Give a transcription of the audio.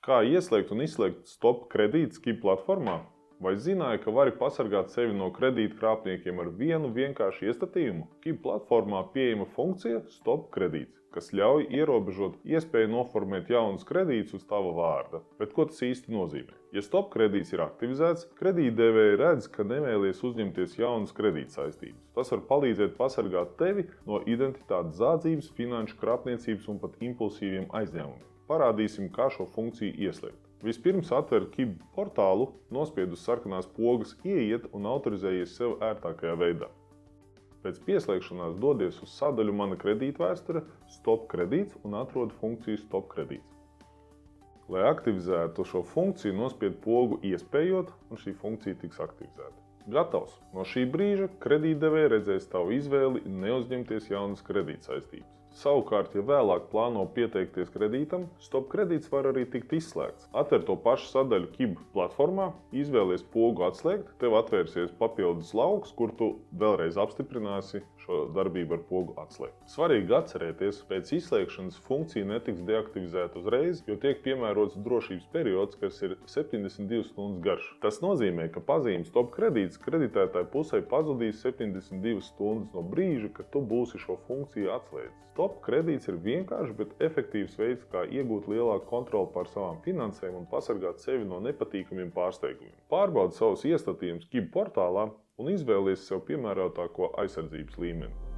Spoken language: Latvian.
Kā ieslēgt un izslēgt stop kredītu KIB platformā? Vai zināji, ka vari pasargāt sevi no kredīta krāpniekiem ar vienu vienkāršu iestatījumu? KIB platformā pieejama funkcija Stop kredīts, kas ļauj ierobežot iespēju noformēt jaunus kredītus uz tava vārda. Bet ko tas īsti nozīmē? Ja stop kredīts ir aktivizēts, kredītdevēji redz, ka nevēlies uzņemties jaunas kredītsaistības. Tas var palīdzēt pasargāt tevi no identitātes zādzības, finanšu krāpniecības un pat impulsīviem aizņēmumiem. Parādīsim, kā šo funkciju ieslēgt. Vispirms atver KIB portālu, nospied uz sarkanās pogas ieiet un autorizējies sev ērtākajā veidā. Pēc pieslēgšanās dodies uz sadaļu Mana kredītvēsture, Stop kredīts un atrod funkciju Stop kredīts. Lai aktivizētu šo funkciju, nospied pogu Iespējot, un šī funkcija tiks aktivizēta. Gatavs! No šī brīža kredītdevēji redzēs tavu izvēli neuzņemties jaunas kredītsaistības. Savukārt, ja vēlāk plāno pieteikties kredītam, stop kredīts var arī tikt izslēgts. Atver to pašu sadaļu KIB platformā, izvēlies pogu atslēgt, tev atvērsies papildus lauks, kur tu vēlreiz apstiprināsi šo darbību ar pogu atslēgt. Svarīgi atcerēties, pēc izslēgšanas funkcija netiks deaktivizēta uzreiz, jo tiek piemērots drošības periods, kas ir 72 stundas garš. Tas nozīmē, ka pazīme stop kredīts kreditētāja pusē pazudīs 72 stundas no brīža, kad tu būsi šo funkciju atslēdzis. Stop kredīts ir vienkāršs, bet efektīvs veids, kā iegūt lielāku kontroli pār savām finansēm un pasargāt sevi no nepatīkamiem pārsteigumiem. Pārbaudi savus iestatījumus KIB portālā un izvēlies sev piemērotāko aizsardzības līmeni.